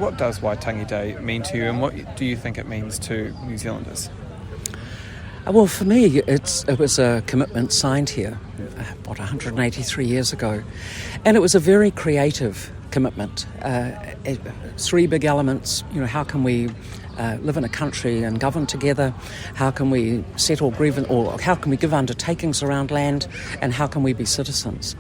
what does Waitangi Day mean to you, and what do you think it means to New Zealanders? Well, for me, it was a commitment signed here, 183 years ago. And it was a very creative commitment. 3 big elements, how can we live in a country and govern together? How can we settle grievance, or how can we give undertakings around land, and how can we be citizens?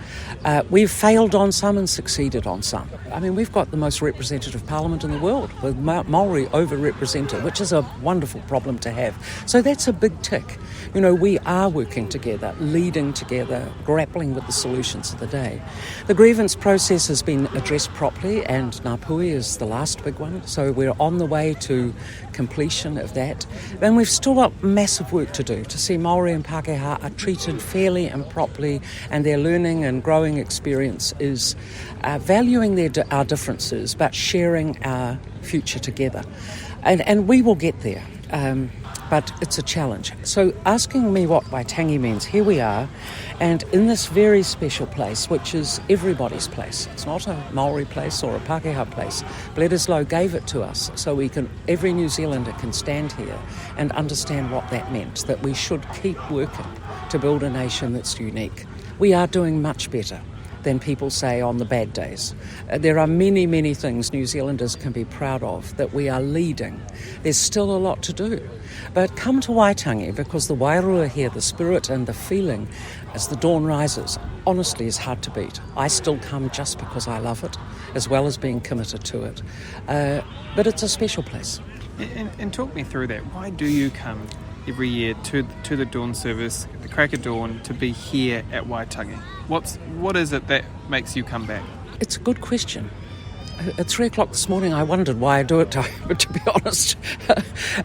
We've failed on some and succeeded on some. I mean, we've got the most representative parliament in the world, with Maori overrepresented, which is a wonderful problem to have. So that's a big tick. We are working together, leading together, grappling with the solutions of the day. The grievance process has been addressed properly, and Ngāpuhi is the last big one. So we're on the way to completion of that. And we've still got massive work to do to see Māori and Pākehā are treated fairly and properly, and their learning and growing experience is valuing our differences but sharing our future together. And we will get there. But it's a challenge. So asking me what Waitangi means, here we are, and in this very special place, which is everybody's place. It's not a Maori place or a Pākehā place. Bledisloe gave it to us so every New Zealander can stand here and understand what that meant, that we should keep working to build a nation that's unique. We are doing much better than people say on the bad days. There are many, many things New Zealanders can be proud of that we are leading. There's still a lot to do. But come to Waitangi, because the wairua here, the spirit and the feeling as the dawn rises, honestly is hard to beat. I still come just because I love it, as well as being committed to it. But it's a special place. And talk me through that. Why do you come every year to the dawn service, the crack of dawn, to be here at Waitangi? What is it that makes you come back? It's a good question. At 3 o'clock this morning I wondered why I do it, but to be honest,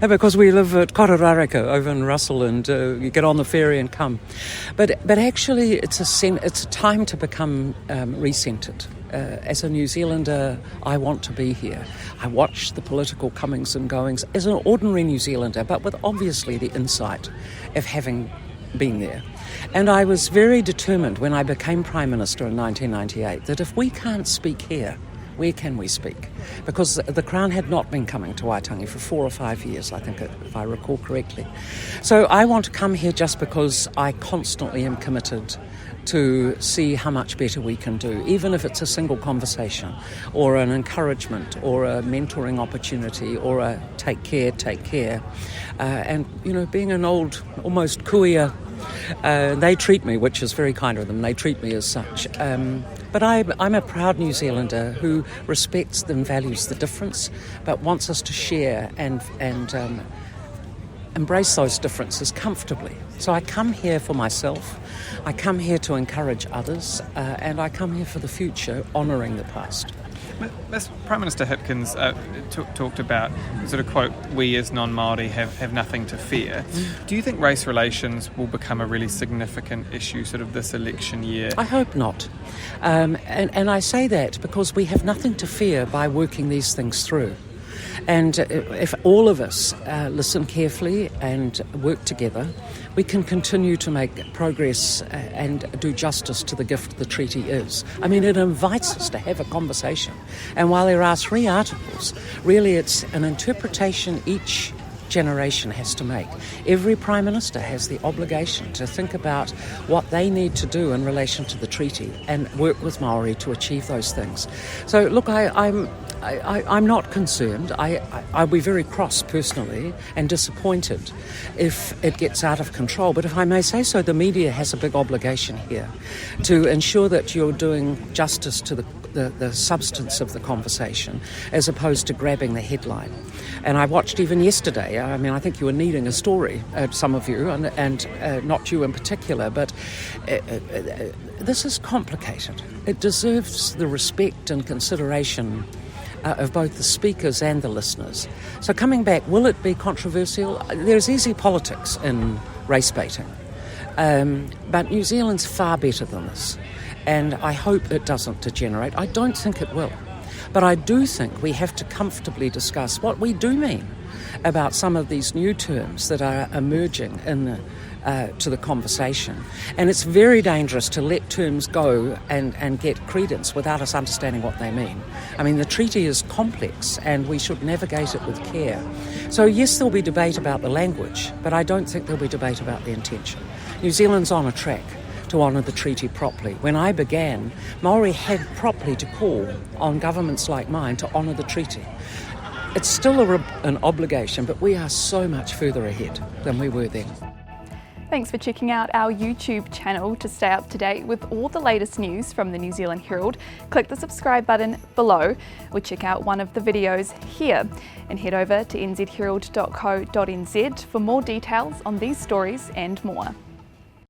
because we live at Kororareka over in Russell, and you get on the ferry and come. But actually it's a time to become recentered. As a New Zealander, I want to be here. I watch the political comings and goings as an ordinary New Zealander, but with obviously the insight of having been there. And I was very determined when I became Prime Minister in 1998 that if we can't speak here, where can we speak? Because the Crown had not been coming to Waitangi for 4 or 5 years, I think, if I recall correctly. So I want to come here just because I constantly am committed to see how much better we can do, even if it's a single conversation or an encouragement or a mentoring opportunity or a take care. And, being an old, almost kuia, they treat me, which is very kind of them, they treat me as such. But I'm a proud New Zealander who respects and values the difference, but wants us to share and embrace those differences comfortably. So I come here for myself, I come here to encourage others, and I come here for the future, honouring the past. Prime Minister Hipkins talked about, sort of quote, we as non-Māori have nothing to fear. Do you think race relations will become a really significant issue sort of this election year? I hope not. And I say that because we have nothing to fear by working these things through. And if all of us listen carefully and work together, we can continue to make progress and do justice to the gift the treaty is. I mean, it invites us to have a conversation. And while there are 3 articles, really it's an interpretation each generation has to make. Every Prime Minister has the obligation to think about what they need to do in relation to the treaty and work with Māori to achieve those things. So look, I'm not concerned. I'll be very cross personally and disappointed if it gets out of control. But if I may say so, the media has a big obligation here to ensure that you're doing justice to the substance of the conversation as opposed to grabbing the headline. And I watched even yesterday, I mean, I think you were needing a story, some of you, and not you in particular, but this is complicated. It deserves the respect and consideration of both the speakers and the listeners. So coming back, will it be controversial? There's easy politics in race baiting, but New Zealand's far better than this, and I hope it doesn't degenerate. I don't think it will. But I do think we have to comfortably discuss what we do mean about some of these new terms that are emerging to the conversation. And it's very dangerous to let terms go and get credence without us understanding what they mean. I mean, the treaty is complex and we should navigate it with care. So yes, there'll be debate about the language, but I don't think there'll be debate about the intention. New Zealand's on a track to honour the treaty properly. When I began, Māori had properly to call on governments like mine to honour the treaty. It's still an obligation, but we are so much further ahead than we were then. Thanks for checking out our YouTube channel. To stay up to date with all the latest news from the New Zealand Herald, click the subscribe button below or check out one of the videos here, and head over to nzherald.co.nz for more details on these stories and more.